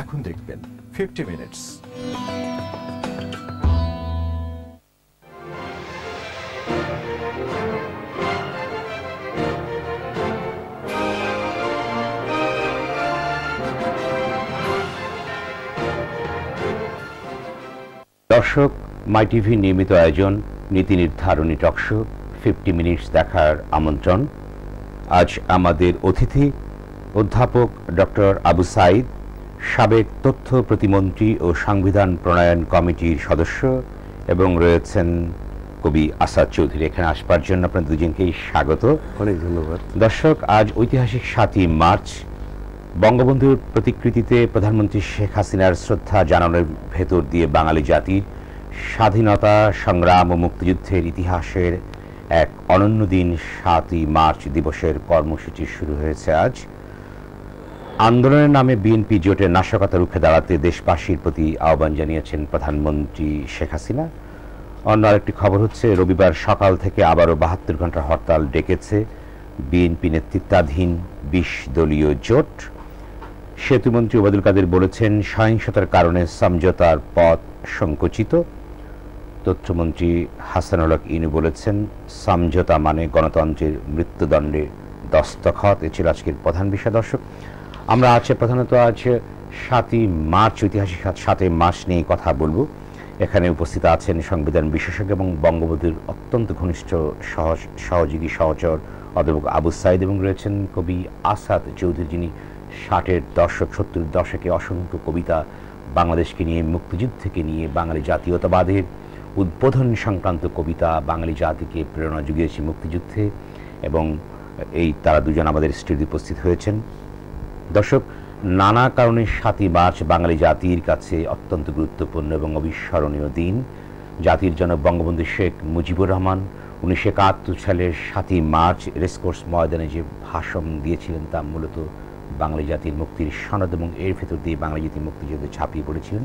এখন দেখবেন 50 মিনিটস। দর্শক, মাই টিভির নিয়মিত আয়োজন নীতি নির্ধারণী টকশো 50 মিনিটস দেখার আমন্ত্রণ। আজ আমাদের অতিথি অধ্যাপক ডক্টর আবু সাঈদ, সাবেক তথ্য প্রতিমন্ত্রী ও সংবিধান প্রণয়ন কমিটির সদস্য, এবং রয়েছেন কবি আসাদ চৌধুরী। এখানে আসবার জন্য আপনাদের দুজনকেই স্বাগত। অনেক ধন্যবাদ। দর্শক, আজ ঐতিহাসিক 7ই মার্চ, বঙ্গবন্ধুর প্রতিকৃতিতে প্রধানমন্ত্রী শেখ হাসিনার শ্রদ্ধা জানানোর ভেতর দিয়ে বাঙালি জাতির স্বাধীনতা সংগ্রাম ও মুক্তিযুদ্ধের ইতিহাসের এক অনন্য দিন 7ই মার্চ দিবসের কর্মসূচি শুরু হয়েছে আজ। আন্দোলনের নামে বিএনপি জোটের নাশকতা রুখে দাঁড়াতে দেশবাসীর প্রতি আহ্বান জানিয়েছেন প্রধানমন্ত্রী শেখ হাসিনা। অন্য আরেকটি খবর হচ্ছে, রবিবার সকাল থেকে আবারও 72 ঘন্টার হরতাল ডেকেছে বিএনপি নেতৃত্বাধীন 20 দলীয় জোট। সেতুমন্ত্রী ওবায়দুল কাদের বলেছেন, সহিংসতার কারণে সমঝোতার পথ সংকুচিত। তথ্যমন্ত্রী হাসানুল হক ইনু বলেছেন, সমঝোতা মানে গণতন্ত্রের মৃত্যুদণ্ডে দস্তখত। এ ছিল আজকের প্রধান বিষয়। দর্শক, আমরা প্রধানত আজ 7ই মার্চ, ঐতিহাসিক 7ই মার্চ নিয়ে কথা বলবো। এখানে উপস্থিত আছেন সংবিধান বিশেষজ্ঞ এবং বঙ্গবন্ধুর অত্যন্ত ঘনিষ্ঠ সহযোগী সহচর অধ্যাপক আবু সাঈদ, এবং রয়েছেন কবি আসাদ চৌধুরী, যিনি 60-এর দশক 70-এর দশকে অসংখ্য কবিতা বাংলাদেশকে নিয়ে, মুক্তিযুদ্ধকে নিয়ে, বাঙালি জাতীয়তাবাদের উদ্বোধন সংক্রান্ত কবিতা বাঙালি জাতিকে প্রেরণা জুগিয়েছে মুক্তিযুদ্ধে, এবং তারা দুজন আমাদের স্টুডিওতে উপস্থিত হয়েছেন। দর্শক, নানা কারণে 7ই মার্চ বাঙালি জাতির কাছে অত্যন্ত গুরুত্বপূর্ণ এবং অবিস্মরণীয় দিন। জাতির জনক বঙ্গবন্ধু শেখ মুজিবুর রহমান 1971 সালের 7ই মার্চ রেসকোর্স ময়দানে যে ভাষণ দিয়েছিলেন, তা মূলত বাঙালি জাতির মুক্তির সনদ, এবং এর ভেতর দিয়ে বাঙালি জাতির মুক্তিযুদ্ধে ঝাঁপিয়ে পড়েছিলেন।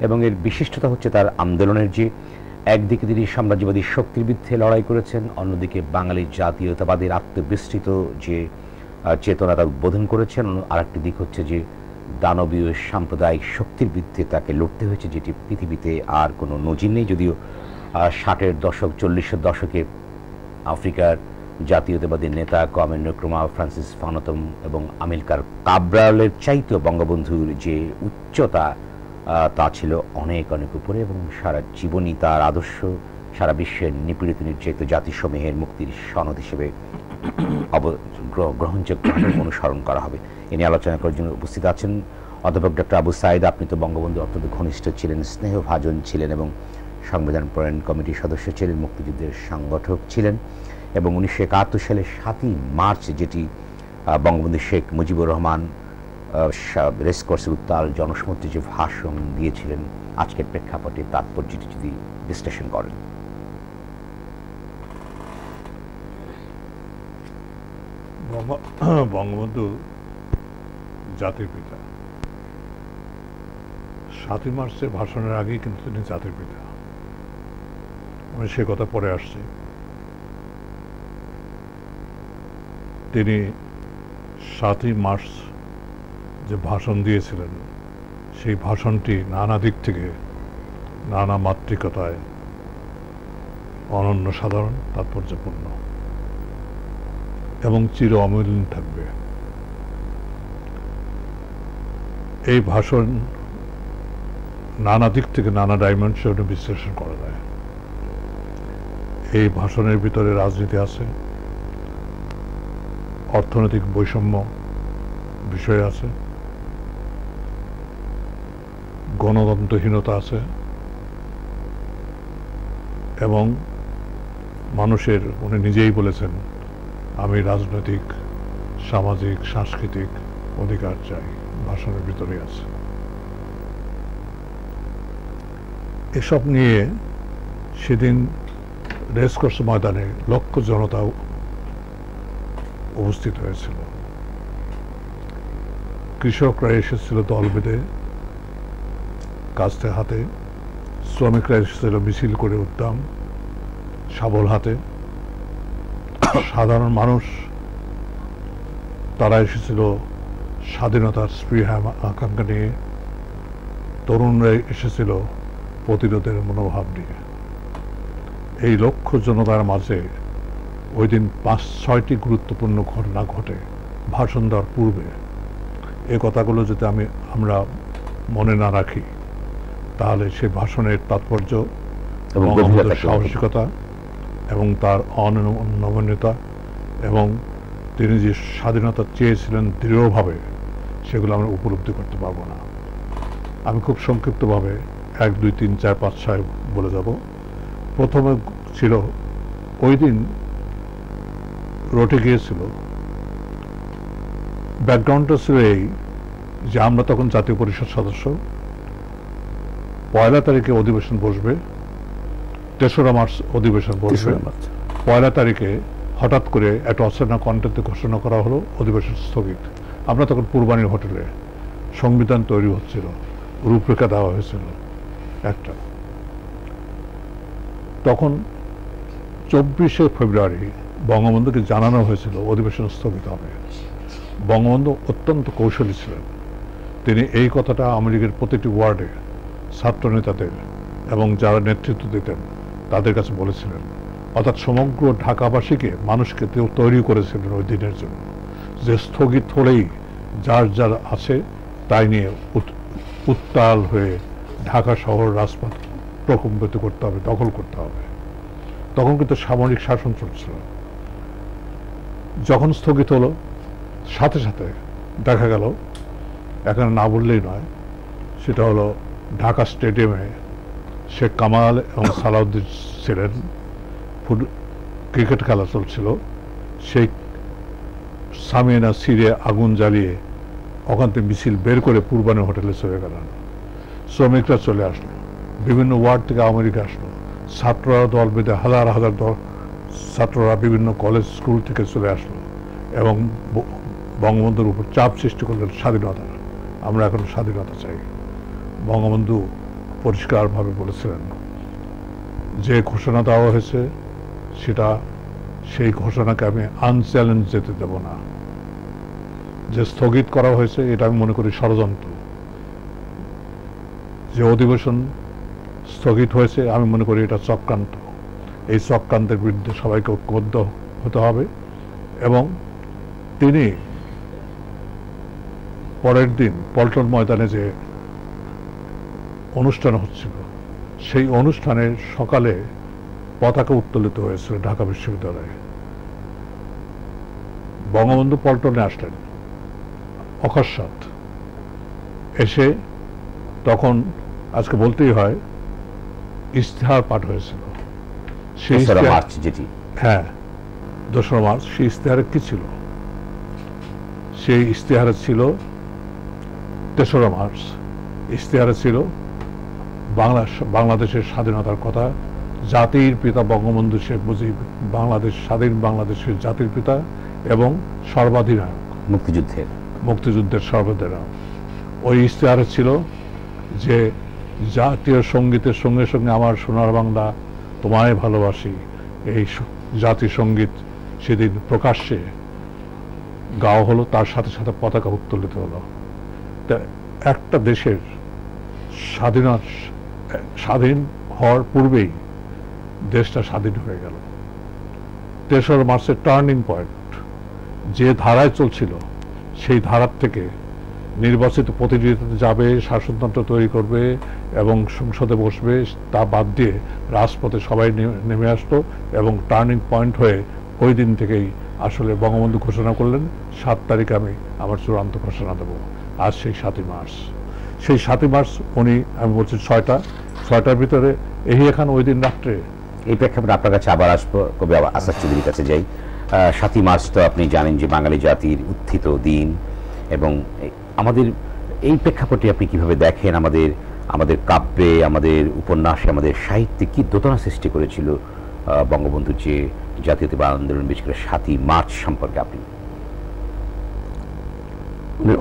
এবং এর বিশিষ্টতা হচ্ছে তার আন্দোলনের যে একদিকে তিনি সাম্রাজ্যবাদী শক্তির বিরুদ্ধে লড়াই করেছেন, অন্যদিকে বাঙালি জাতীয়তাবাদের আত্মবিস্তৃত যে চেতনা তা উদ্বোধন করেছেন। আর একটি দিক হচ্ছে যে দানবীয় সাম্প্রদায়িক শক্তির বিরুদ্ধে তাকে লড়তে হয়েছে, যেটি পৃথিবীতে আর কোনো নজির নেই। যদিও 60-এর দশক 40-এর দশকে আফ্রিকার জাতীয়তাবাদী নেতা কোয়ামে নক্রুমা, ফ্রান্সিস ফানোতম এবং আমিলকার কাব্রালের চাইতেও বঙ্গবন্ধুর যে উচ্চতা তা ছিল অনেক অনেক উপরে, এবং সারা জীবনই তার আদর্শ সারা বিশ্বের নিপীড়িত নির্যাতিত জাতিসমূহের মুক্তির সনদ হিসেবে গ্রহণযোগ্য অনুসরণ করা হবে। এ নিয়ে আলোচনা করার জন্য উপস্থিত আছেন অধ্যাপক ডক্টর আবু সাঈদ। আপনি তো বঙ্গবন্ধু অত্যন্ত ঘনিষ্ঠ ছিলেন, স্নেহভাজন ছিলেন, এবং সংবিধান প্রণয়ন কমিটির সদস্য ছিলেন, মুক্তিযুদ্ধের সংগঠক ছিলেন, এবং 1971 সালের 7ই মার্চ, যেটি বঙ্গবন্ধু শেখ মুজিবুর রহমান রেসকোর্সের উত্তাল জনসমুদ্রে যে ভাষণ দিয়েছিলেন, আজকের প্রেক্ষাপটে তাৎপর্যটি যদি বিশ্লেষণ করেন। বঙ্গবন্ধু জাতির পিতা। 7ই মার্চের ভাষণের আগেই কিন্তু তিনি জাতির পিতা, আমি সে কথা পরে আসছি। তিনি 7ই মার্চ যে ভাষণ দিয়েছিলেন, সেই ভাষণটি নানা দিক থেকে, নানা মাত্রিকতায় অনন্য, সাধারণ, তাৎপর্যপূর্ণ এবং চির অমূল্য থাকবে। এই ভাষণ নানা দিক থেকে, নানা ডাইমেনশনে বিশ্লেষণ করা যায়। এই ভাষণের ভিতরে রাজনীতি আছে, অর্থনৈতিক বৈষম্য বিষয় আছে, গণতন্ত্রহীনতা আছে, এবং মানুষের, উনি নিজেই বলেছেন, আমি রাজনৈতিক, সামাজিক, সাংস্কৃতিক অধিকার চাই, ভাষণের ভিতরে আছে। এসব নিয়ে সেদিন রেসকোর্স ময়দানে লক্ষ জনতা উপস্থিত হয়েছিল। কৃষকরা এসেছিল দল বেঁধে, কাস্তে হাতে, শ্রমিকরা এসেছিল মিছিল করে উদ্যম শাবল হাতে, সাধারণ মানুষ তারা এসেছিল স্বাধীনতার স্পৃহা আকাঙ্ক্ষা নিয়ে, তরুণরা এসেছিল প্রতিরোধের মনোভাব নিয়ে। এই লক্ষ্য জনতার মাঝে ওই দিন 5-6টি গুরুত্বপূর্ণ ঘটনা ঘটে ভাষণ দেওয়ার পূর্বে। এই কথাগুলো যদি আমরা মনে না রাখি, তাহলে সেই ভাষণের তাৎপর্য এবং সাহসিকতা এবং তার অনমনীয়তা এবং তিনি যে স্বাধীনতা চেয়েছিলেন দৃঢ়ভাবে, সেগুলো আমরা উপলব্ধি করতে পারবো না। আমি খুব সংক্ষিপ্তভাবে 1, 2, 3, 4, 5, 6 বলে যাব। প্রথমে ছিল ওই দিন রটে গিয়েছিল, ব্যাকগ্রাউন্ডটা ছিল এই যে আমরা তখন জাতীয় পরিষদ সদস্য, 1 তারিখে অধিবেশন বসবে, 3রা মার্চ অধিবেশন বসবে। 1 তারিখে হঠাৎ করে একটা অচেনা কণ্ঠে ঘোষণা করা হলো অধিবেশন স্থগিত। আমরা তখন পূর্বানীর হোটেলে, সংবিধান তৈরি হচ্ছিল, রূপরেখা দেওয়া হয়েছিল একটা। তখন 24শে ফেব্রুয়ারি বঙ্গবন্ধুকে জানানো হয়েছিল অধিবেশন স্থগিত হবে। বঙ্গবন্ধু অত্যন্ত কৌশলী ছিলেন। তিনি এই কথাটা আওয়ামী প্রতিটি ওয়ার্ডে ছাত্রনেতাদের এবং যারা নেতৃত্ব দিতেন তাদের কাছে বলেছিলেন। অর্থাৎ সমগ্র ঢাকাবাসীকে, মানুষকে তৈরি করেছিলেন ওই দিনের জন্য, যে স্থগিত হলেই যার যার আছে তাই নিয়ে উত্তাল হয়ে ঢাকা শহর রাজপথ প্রকম্পিত করতে হবে, দখল করতে হবে। তখন কিন্তু সামরিক শাসন চলছিল। যখন স্থগিত হলো, সাথে সাথে দেখা গেল, এখানে না বললেই নয়, সেটা হলো ঢাকা স্টেডিয়ামে শেখ কামাল এবং সালাউদ্দিন ছিলেন, ক্রিকেট খেলা চলছিল। সেই সামিয়ানা সিরে আগুন জ্বালিয়ে ওখান থেকে মিছিল বের করে পূর্বানী হোটেলে চলে গেলেন। শ্রমিকরা চলে আসলো, বিভিন্ন ওয়ার্ড থেকে আওয়ামী আসলো, ছাত্ররা দল বেঁধে হাজার হাজার ছাত্ররা বিভিন্ন কলেজ স্কুল থেকে চলে আসলো এবং বঙ্গবন্ধুর উপর চাপ সৃষ্টি করলেন স্বাধীনতা। আমরা এখন স্বাধীনতা চাই। বঙ্গবন্ধু পরিষ্কারভাবে বলেছিলেন যে ঘোষণা দেওয়া হয়েছে সেই ঘোষণাকে আমি আনচ্যালেঞ্জ যেতে দেব না। যে স্থগিত করা হয়েছে এটা আমি মনে করি ষড়যন্ত্র। যে অধিবেশন স্থগিত হয়েছে আমি মনে করি এটা চক্রান্ত। এই চক্রান্তের বিরুদ্ধে সবাইকে ঐক্যবদ্ধ হতে হবে। এবং তিনি পরের দিন পল্টন ময়দানে যে অনুষ্ঠান হচ্ছিল, সেই অনুষ্ঠানের সকালে পতাকা উত্তোলিত হয়েছিল ঢাকা বিশ্ববিদ্যালয়ে। বঙ্গবন্ধু পল্টনে আসলেন অকস্মাৎ এসে, তখন আজকে বলতেই হয় ইশতেহার পাঠ হয়েছিল। হ্যাঁ, 2রা মার্চ। সেই ইশতেহারে কি ছিল? সেই ইশতেহারে ছিল 3রা মার্চ। ইশতেহারে ছিল বাংলাদেশের স্বাধীনতার কথা, জাতির পিতা বঙ্গবন্ধু শেখ মুজিব স্বাধীন বাংলাদেশের জাতির পিতা এবং সর্বাধিনায়ক, মুক্তিযুদ্ধের সর্বাধিনায়ক। ওই ইশতেহারে ছিল যে জাতীয় সঙ্গীতের সঙ্গে সঙ্গে আমার সোনার বাংলা তোমায় ভালোবাসি, এই জাতীয় সঙ্গীত সেদিন প্রকাশ্যে গাওয়া হলো, তার সাথে সাথে পতাকা উত্তোলিত হলো। একটা দেশের স্বাধীন হওয়ার পূর্বেই দেশটা স্বাধীন হয়ে গেল। 3রা মার্চের টার্নিং পয়েন্ট, যে ধারায় চলছিল সেই ধারার থেকে নির্বাচিত প্রতিনিধিত্ব যাবে, শাসনতন্ত্র তৈরি করবে এবং সংসদে বসবে, তা বাদ দিয়ে রাজপথে সবাই নেমে আসতো। এবং টার্নিং পয়েন্ট হয়ে ওই দিন থেকেই আসলে বঙ্গবন্ধু ঘোষণা করলেন 7 তারিখে আমি আমার চূড়ান্ত ঘোষণা দেব। আজ সেই 7ই মার্চ। সেই 7ই মার্চ আমি বলছি 6টার ভিতরে এহিয়া খান ওই দিন রাত্রে। এই প্রেক্ষাপটে আপনার কাছে আবার আসবো, কবি আসাদ চৌধুরীর কাছে যাই। 7ই মার্চ তো আপনি জানেন যে বাঙালি জাতির উত্থিত দিন, এবং আমাদের এই প্রেক্ষাপটে আপনি কিভাবে দেখেন আমাদের কাব্যে, আমাদের উপন্যাসে, আমাদের সাহিত্যে কি দোতনা সৃষ্টি করেছিল বঙ্গবন্ধু যে জাতীয়তাবাদী আন্দোলন, বিশেষ করে 7ই মার্চ সম্পর্কে আপনি?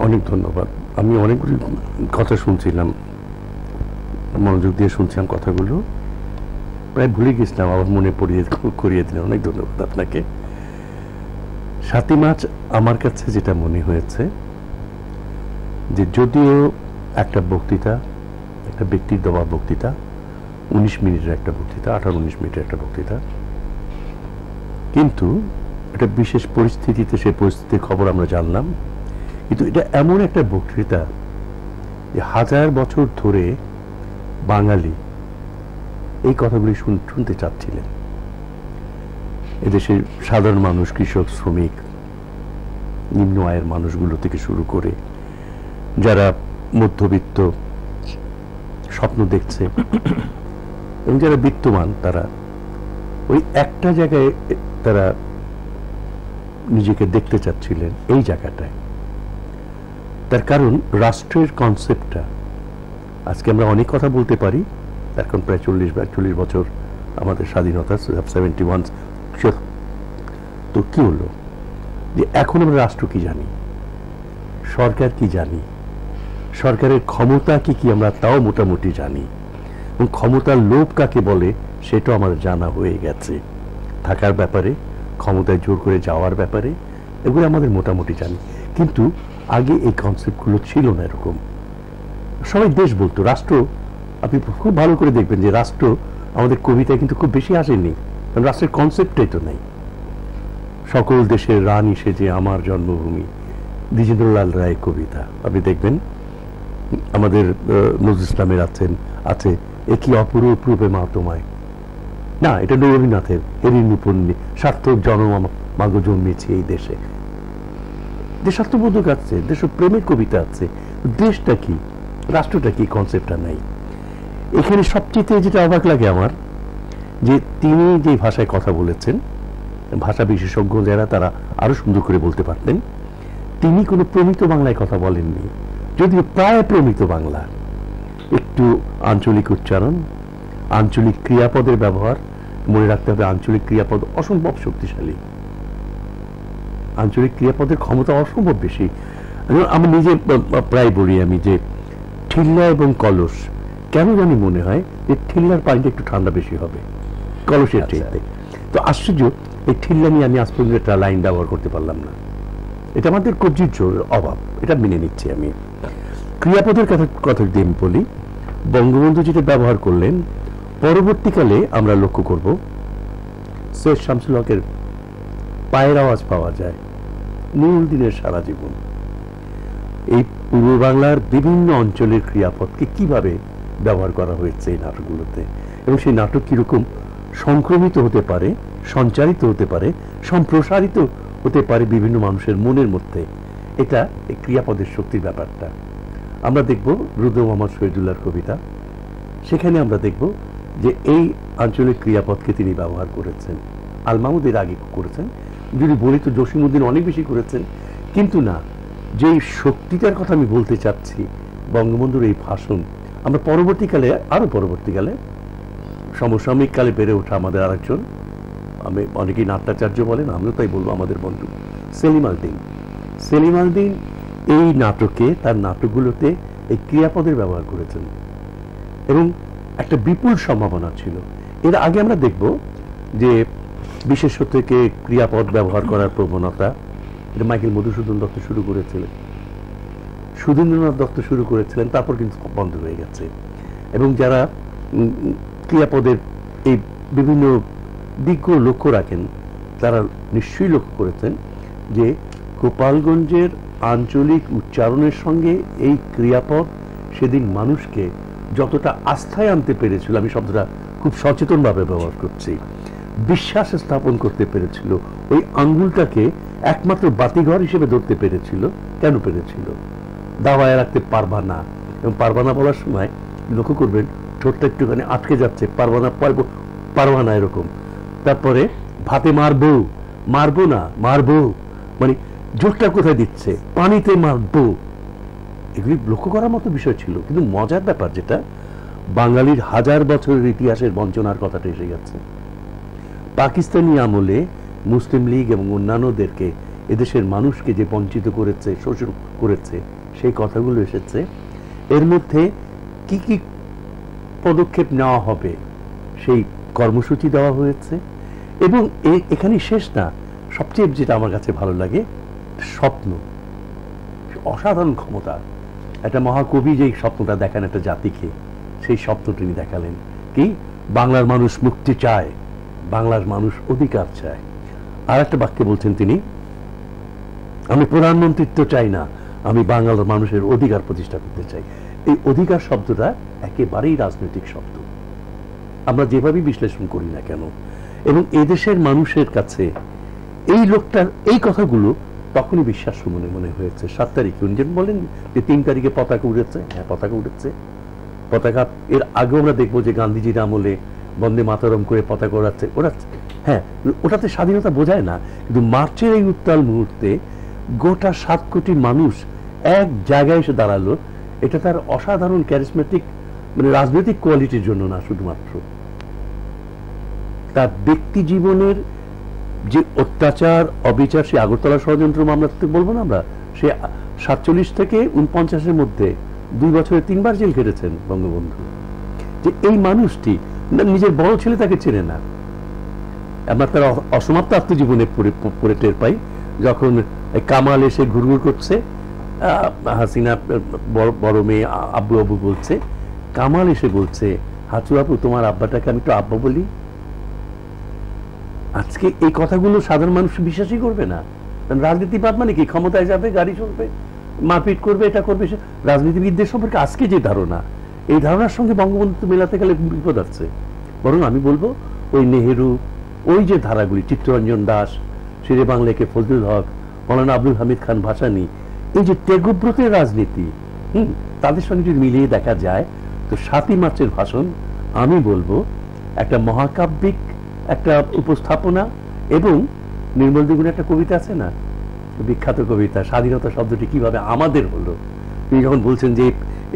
অনেক ধন্যবাদ। আমি অনেকগুলি কথা শুনছিলাম, মনোযোগ দিয়ে শুনছিলাম কথাগুলো, প্রায় ভুলে গেছিলাম, আবার মনে করিয়ে দিলাম। অনেক ধন্যবাদ আপনাকে। 7ই মার্চ আমার কাছে যেটা মনে হয়েছে যে যদিও একটা বক্তৃতা একটা ব্যক্তির দেওয়া বক্তৃতা, 19 মিনিটের একটা বক্তৃতা, 18-19 মিনিটের একটা বক্তৃতা, কিন্তু একটা বিশেষ পরিস্থিতিতে সেই পরিস্থিতির খবর আমরা জানলাম। কিন্তু এটা এমন একটা বক্তৃতা যে 1000 বছর ধরে বাঙালি এই কথাগুলি শুনতে চাচ্ছিলেন। এদেশের সাধারণ মানুষ, কৃষক, শ্রমিক, নিম্ন আয়ের মানুষগুলো থেকে শুরু করে যারা মধ্যবিত্ত স্বপ্ন দেখছে এবং যারা বিত্তমান, তারা ওই একটা জায়গায় তারা নিজেকে দেখতে চাচ্ছিলেন, এই জায়গাটায়। তার কারণ রাষ্ট্রের কনসেপ্টটা, আজকে আমরা অনেক কথা বলতে পারি, এখন প্রায় 40 বছর আমাদের স্বাধীনতা, 71। তো কি হলো যে এখন আমরা রাষ্ট্র কি জানি, সরকার কি জানি, সরকারের ক্ষমতা কি কি আমরা তাও মোটামুটি জানি, এবং ক্ষমতার লোভ কাকে বলে সেটাও আমাদের জানা হয়ে গেছে। থাকার ব্যাপারে, ক্ষমতায় জোর করে যাওয়ার ব্যাপারে, এগুলো আমাদের মোটামুটি জানি। কিন্তু আগে এই কনসেপ্টগুলো ছিল না এরকম। সবাই দেশ বলতো, রাষ্ট্র, আপনি খুব ভালো করে দেখবেন যে রাষ্ট্র আমাদের কবিতায় কিন্তু খুব বেশি আসেনি, কারণ রাষ্ট্রের কনসেপ্টটাই তো নেই। সকল দেশের রানী সেজে আমার জন্মভূমি, দ্বিজেন্দ্রলাল রায় কবিতা আপনি দেখবেন। আমাদের নজরুল ইসলামের আছে এ কি অপরূপ রূপে মা তোমায়, না এটা রবীন্দ্রনাথের হেরি নূপুণ্যি, সার্থক জন্ম মাগো জন্মেছে এই দেশে। দেশাত্মবোধক আছে, দেশপ্রেমের কবিতা আছে। দেশটা কি, রাষ্ট্রটা কি, কনসেপ্টটা নাই। এখানে সবচেয়ে যেটা অবাক লাগে আমার, যে তিনি যে ভাষায় কথা বলেছেন, ভাষা বিশেষজ্ঞ যারা তারা আরো সুন্দর করে বলতে পারতেন, তিনি কোনো প্রমিত বাংলায় কথা বলেননি, যদিও প্রায় প্রমিত বাংলা। একটু আঞ্চলিক উচ্চারণ, আঞ্চলিক ক্রিয়াপদের ব্যবহার। মনে রাখতে হবে আঞ্চলিক ক্রিয়াপদ অসম্ভব শক্তিশালী, আঞ্চলিক ক্রিয়াপদের ক্ষমতা অসম্ভব বেশি। আমি নিজে প্রায় বলি আমি যে ঠিল্লা এবং কলস, কেন জানি মনে হয় যে ঠিল্লার পানিটা একটু ঠান্ডা বেশি হবে কলসের চাইতে। তো আশ্চর্য, এই ঠিল্লা নিয়ে আমি আজ পর্যন্ত একটা লাইন ব্যবহার করতে পারলাম না। এটা আমাদের কবজির অভাব, এটা মেনে নিচ্ছি আমি। ক্রিয়াপদের কথা যদি আমি বলি, বঙ্গবন্ধু যেটা ব্যবহার করলেন, পরবর্তীকালে আমরা লক্ষ্য করব সৈয়দ শামসুল হকের পায়ের আওয়াজ পাওয়া যায়, নুরুল দিনের সারা জীবন। এই পূর্ব বাংলার বিভিন্ন অঞ্চলের ক্রিয়াপদকে কিভাবে ব্যবহার করা হয়েছে এই নাটকগুলোতে, এবং সেই নাটক কিরকম সংক্রমিত হতে পারে, সঞ্চারিত হতে পারে, সম্প্রসারিত হতে পারে বিভিন্ন মানুষের মনের মধ্যে। এটা এই ক্রিয়াপদের শক্তির ব্যাপারটা আমরা দেখব। রুদ্র মোহাম্মদ শহীদুল্লাহর কবিতা, সেখানে আমরা দেখব যে এই আঞ্চলিক ক্রিয়াপদকে তিনি ব্যবহার করেছেন। আল মাহমুদ এর আগে করেছেন, যদি বলি তো জসিমউদ্দিন অনেক বেশি করেছেন। কিন্তু না, যেই শক্তিটার কথা আমি বলতে চাচ্ছি, বঙ্গবন্ধুর এই ভাষণ, আমরা পরবর্তীকালে, আরো পরবর্তীকালে, সমসাময়িক কালে বেড়ে ওঠা আমাদের আরেকজন, আমি অনেকেই নাট্যাচার্য বলেন, আমিও তাই বলবো, আমাদের বন্ধু সেলিম আল দীন এই নাটকে, তার নাটকগুলোতে এই ক্রিয়াপদের ব্যবহার করেছেন এবং একটা বিপুল সম্ভাবনা ছিল। এর আগে আমরা দেখব যে বিশেষ্য থেকে ক্রিয়াপদ ব্যবহার করার প্রবণতা, এটা মাইকেল মধুসূদন দত্ত শুরু করেছিলেন, সুধীন্দ্রনাথ দত্ত শুরু করেছিলেন, তারপর কিন্তু বন্ধ হয়ে গেছে। এবং যারা ক্রিয়াপদের এই বিভিন্ন দিকগুলো লক্ষ্য রাখেন, তারা নিশ্চয়ই লক্ষ্য করেছেন যে গোপালগঞ্জের আঞ্চলিক উচ্চারণের সঙ্গে এই ক্রিয়াপদ সেদিন মানুষকে যতটা আস্থায় আনতে পেরেছিল, আমি শব্দটা খুব সচেতনভাবে ব্যবহার করছি, বিশ্বাস স্থাপন করতে পেরেছিল, ওই আঙ্গুলটাকে একমাত্র বাতিঘর হিসেবে ধরতে পেরেছিল। কেন পেরেছিল? দাবায় রাখতে পারবা না, এবং পারবা না বলার সময় লক্ষ্য করবেন ঠোঁটটা একটুখানি আটকে যাচ্ছে, পারবা না এরকম। তারপরে ভাতে মারবো না, মানে জোরটা কোথায় দিচ্ছে, পানিতে মারবো। এগুলি লক্ষ্য করার মতো বিষয় ছিল। কিন্তু মজার ব্যাপার যেটা, বাঙালির 1000 বছরের ইতিহাসের বঞ্চনার কথাটা এসে গেছে। পাকিস্তানি আমলে মুসলিম লীগ এবং অন্যান্যদেরকে, এদেশের মানুষকে যে বঞ্চিত করেছে, শোষণ করেছে, সেই কথাগুলো এসেছে। এর মধ্যে কি কি পদক্ষেপ নেওয়া হবে সেই কর্মসূচি দেওয়া হয়েছে। এবং এখানে শেষ না, সবচেয়ে যেটা আমার কাছে ভালো লাগে, স্বপ্ন, অসাধারণ ক্ষমতা। একটা মহাকবি যে স্বপ্নটা দেখান একটা জাতিকে, সেই শব্দ তিনি দেখালেন, কি বাংলার মানুষ মুক্তি চায়, বাংলার মানুষ অধিকার চায়। আর একটা বাক্যে বলছেন তিনি, আমি প্রধানমন্ত্রিত্ব চাই না, আমি বাংলার মানুষের অধিকার প্রতিষ্ঠা করতে চাই। এই অধিকার শব্দটা একেবারেই রাজনৈতিক শব্দ, আমরা যেভাবেই বিশ্লেষণ করি না কেন। এবং এদেশের মানুষের কাছে এই লোকটার এই কথাগুলো তখনই বিশ্বাস মনে মনে হয়েছে। 7 তারিখে উনি যেন বলেন যে 3 তারিখে পতাকা উড়েছে, হ্যাঁ পতাকা উড়েছে। পতাকা এর আগেও আমরা দেখবো যে গান্ধীজির আমলে বন্দে মাতরম করে পতাকা ওড়াচ্ছে, হ্যাঁ ওটাতে স্বাধীনতা বোঝায় না। কিন্তু মার্চের এই উত্তাল মুহূর্তে গোটা 7 কোটি মানুষ এক জায়গায় এসে দাঁড়ালো, এটা তার অসাধারণ ক্যারিসমেটিক মানে রাজনৈতিক কোয়ালিটির জন্য না, শুধুমাত্র তার ব্যক্তি জীবনের যে অত্যাচার অবিচার, সে আগরতলা ষড়যন্ত্র মামলা বলবো না আমরা, সে 47 থেকে 49-এর মধ্যে 2 বছরে 3 বার জেল খেটেছেন বঙ্গবন্ধু। যে এই মানুষটি নিজের বড় ছেলে তাকে চেনে না। আমরা তার অসমাপ্ত আত্মজীবনে পড়ে টের পাই, যখন কামাল এসে ঘুরঘুর করছে, হাসিনা বড় মেয়ে আব্বু আব্বু বলছে, কামাল এসে বলছে, হাচু আপু তোমার আব্বাটাকে আমি তো আব্বা বলি। আজকে এই কথাগুলো সাধারণ মানুষ বিশ্বাসই করবে না। রাজনীতিবাদ মানে কি, ক্ষমতায় যাবে, গাড়ি চলবে, মারপিট করবে, এটা করবে। রাজনীতিবিদদের সম্পর্কে আজকে যে ধারণা, এই ধারণার সঙ্গে বঙ্গবন্ধু মেলাতে গেলে বিপদ আছে। বরং আমি বলবো ওই নেহেরু, ওই যে ধারাগুলি, চিত্তরঞ্জন দাস, শেরে বাংলাকে ফজলুল হক, মৌলানা আব্দুল হামিদ খান ভাসানী, এই যে ত্যাগব্রতের রাজনীতি, তাদের সঙ্গে যদি মিলিয়ে দেখা যায়, তো 7ই মার্চের ভাষণ আমি বলবো একটা মহাকাব্যিক একটা উপস্থাপনা। এবং নির্মল দ্বিগুণের একটা কবিতা আছে না, বিখ্যাত কবিতা, স্বাধীনতা শব্দটি কিভাবে আমাদের হলো। তিনি যখন বলছেন যে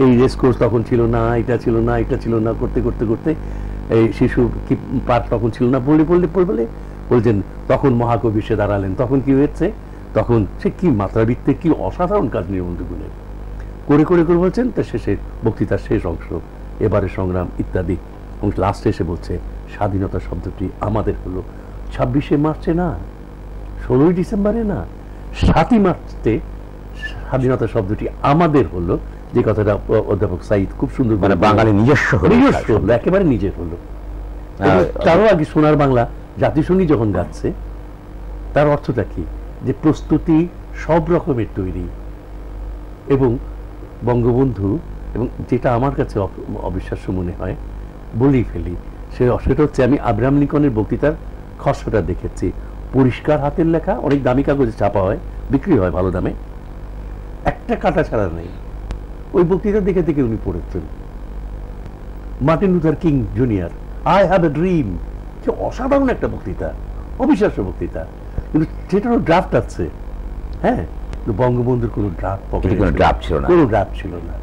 এই রেসকোর্স তখন ছিল না, এটা ছিল না, এটা ছিল না, করতে করতে করতে এই শিশু কি পার্ক তখন ছিল না, বলে বলছেন তখন মহাকবি সে দাঁড়ালেন। তখন কি হয়েছে, তখন সে কি মাত্রাবৃত্তে কি অসাধারণ কাজ নির্মল দ্বিগুণের করে করে করে বলছেন। তার শেষে বক্তৃতার শেষ অংশ, এবারে সংগ্রাম ইত্যাদি, এবং লাস্টে এসে বলছে স্বাধীনতা শব্দটি আমাদের হলো 26শে মার্চে না, 16ই ডিসেম্বরে না, 7ই মার্চে স্বাধীনতা শব্দটি আমাদের হলো। যে কথাটা অধ্যাপক সাইদ খুব সুন্দর, মানে বাঙালি নিজস্ব হলো, একেবারে নিজের হলো। তারও আগে সোনার বাংলা জাতিসংগী যখন গাচ্ছে, তার অর্থটা কি, যে প্রস্তুতি সব রকমের তৈরি। এবং বঙ্গবন্ধু, এবং যেটা আমার কাছে অবিশ্বাস্য মনে হয়, বলেই ফেলি, সেটা হচ্ছে আমি আব্রাহাম লিঙ্কনের বক্তৃতার খসড়াটা দেখেছি, পরিষ্কার হাতের লেখা, অনেক দামি কাগজে ছাপা হয়, বিক্রি হয় ভালো দামে, একটা কাটা ছাড়া নেই। ওই বক্তৃতা দেখে দেখে উনি পড়েছেন। Martin Luther king junior, I have a dream, যে অসাধারণ একটা বক্তৃতা, অবিশ্বাস্য বক্তৃতা, কিন্তু সেটারও ড্রাফট আছে। হ্যাঁ, বঙ্গবন্ধুর কোনো ড্রাফট ছিল না।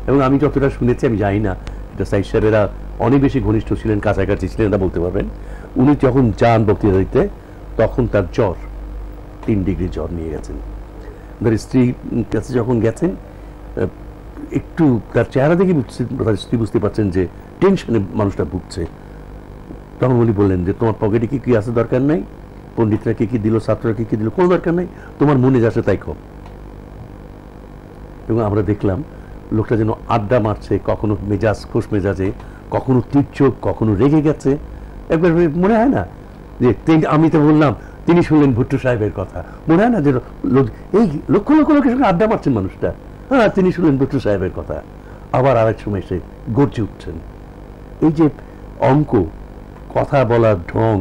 এবং আমি যতটা শুনেছি, আমি জানি না, এটা সাইদ সাহেবেরা অনেক বেশি ঘনিষ্ঠ ছিলেন, কাছাকাছি ছিলেন, এটা বলতে পারবেন। উনি যখন যান বক্তৃতা দিতে, তখন তার জ্বর 3 ডিগ্রি জ্বর নিয়ে গেছেন। তার স্ত্রী কাছে যখন গেছেন, একটু তার চেহারা দেখে তার স্ত্রী বুঝতে পারছেন যে টেনশনে মানুষটা ভুগছে। তখন উনি বললেন যে তোমার পকেটে কি কি আছে দরকার নাই, পণ্ডিতরা কি কি দিল, ছাত্ররা কি কি দিল, কোনো দরকার নাই, তোমার মনে যাচ্ছে তাই খাও। এবং আমরা দেখলাম লোকটা যেন আড্ডা মারছে, কখনো মেজাজ খোশ মেজাজে, কখনো তীর্যক, কখনো রেগে গেছে। একবার মনে হয় না যে আমি তো বললাম, তিনি শুনলেন ভুট্টো সাহেবের কথা, মনে হয় না যে এই লক্ষ লক্ষ লোকের সঙ্গে আড্ডা মারছেন মানুষটা, হ্যাঁ তিনি শুনলেন ভুট্টো সাহেবের কথা। আবার আরেক সময় এসে গর্জে উঠছেন। এই যে অঙ্ক, কথা বলার ঢং,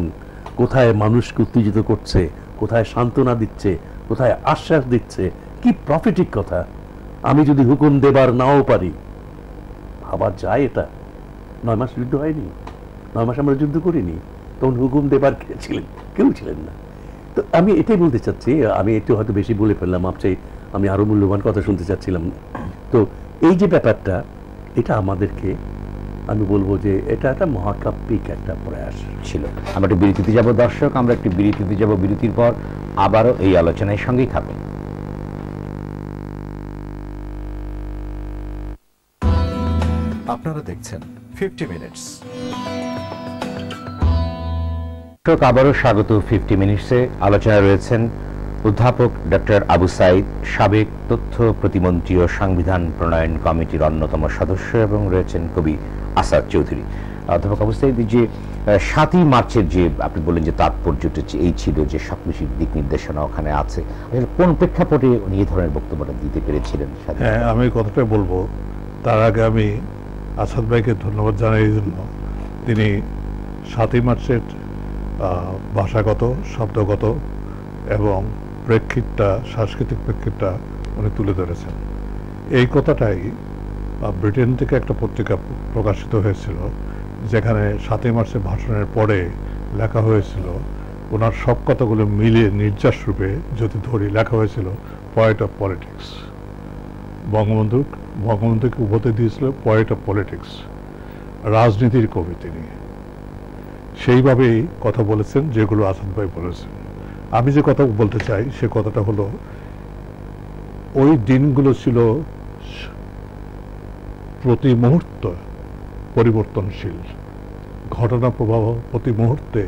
কোথায় মানুষকে উত্তেজিত করছে, কোথায় সান্ত্বনা দিচ্ছে, কোথায় আশ্বাস দিচ্ছে, কি প্রফেটিক কথা। আমি যদি হুকুম দেবার নাও পারি, আবার যায় এটা। 9 মাস যুদ্ধ হয়নি, 9 মাস আমরা যুদ্ধ করিনি, তখন হুকুম দেবার কেউ ছিলেন না। তো আমি এটাই বলতে চাচ্ছি, আমি একটু হয়তো বেশি বলে ফেললাম, আমি আরো মূল্যবান কথা শুনতে চাচ্ছিলাম। তো এই যে ব্যাপারটা, এটা আমাদেরকে, আমি বলবো যে এটা একটা মহাকাব্যিক একটা প্রয়াস ছিল। আমরা একটু বিরতিতে যাব দর্শক, আমরা একটু বিরতিতে যাব, বিরতির পর আবারও এই আলোচনার সঙ্গেই থাকুন। আপনারা দেখছেন 50 মিনিটস। আবারও স্বাগত 50 মিনিটসে। আলোচনায় রয়েছেন অধ্যাপক ডক্টর আবু সাইদ, সাবেক তথ্য প্রতিমন্ত্রী ও সংবিধান প্রণয়ন কমিটির অন্যতম সদস্য, এবং রয়েছেন কবি আসাদ চৌধুরী। অধ্যাপক আবু সাইদ, যে 7ই মার্চের যে আপনি বললেন যে তাৎপর্যটা এই ছিল যে সবকিছু দিক নির্দেশনা ওখানে আছে, আসলে কোন প্রেক্ষাপটে উনি এই ধরনের বক্তব্যটা দিতে পেরেছিলেন? হ্যাঁ, আমি কথাটা বলবো, তার আগে আমি আসাদ ভাইকে ধন্যবাদ জানাই এই জন্য তিনি 7ই মার্চের ভাষাগত, শব্দগত এবং প্রেক্ষিতটা, সাংস্কৃতিক প্রেক্ষিতটা উনি তুলে ধরেছেন। এই কথাটাই ব্রিটেন থেকে একটা পত্রিকা প্রকাশিত হয়েছিল, যেখানে 7ই মার্চের ভাষণের পরে লেখা হয়েছিল, ওনার সব কথাগুলো মিলিয়ে নির্যাস রূপে যদি ধরি লেখা হয়েছিল পয়েট অফ পলিটিক্স। বঙ্গবন্ধুকে উপাধি দিয়েছিল পয়েট অফ পলিটিক্স, রাজনীতির কবি তিনি। সেইভাবেই কথা বলেছেন যেগুলো আসাদ ভাই বলেছেন। আমি যে কথা বলতে চাই সে কথাটা হলো, ওই দিনগুলো ছিল প্রতি মুহূর্ত পরিবর্তনশীল, ঘটনা প্রবাহ প্রতি মুহূর্তে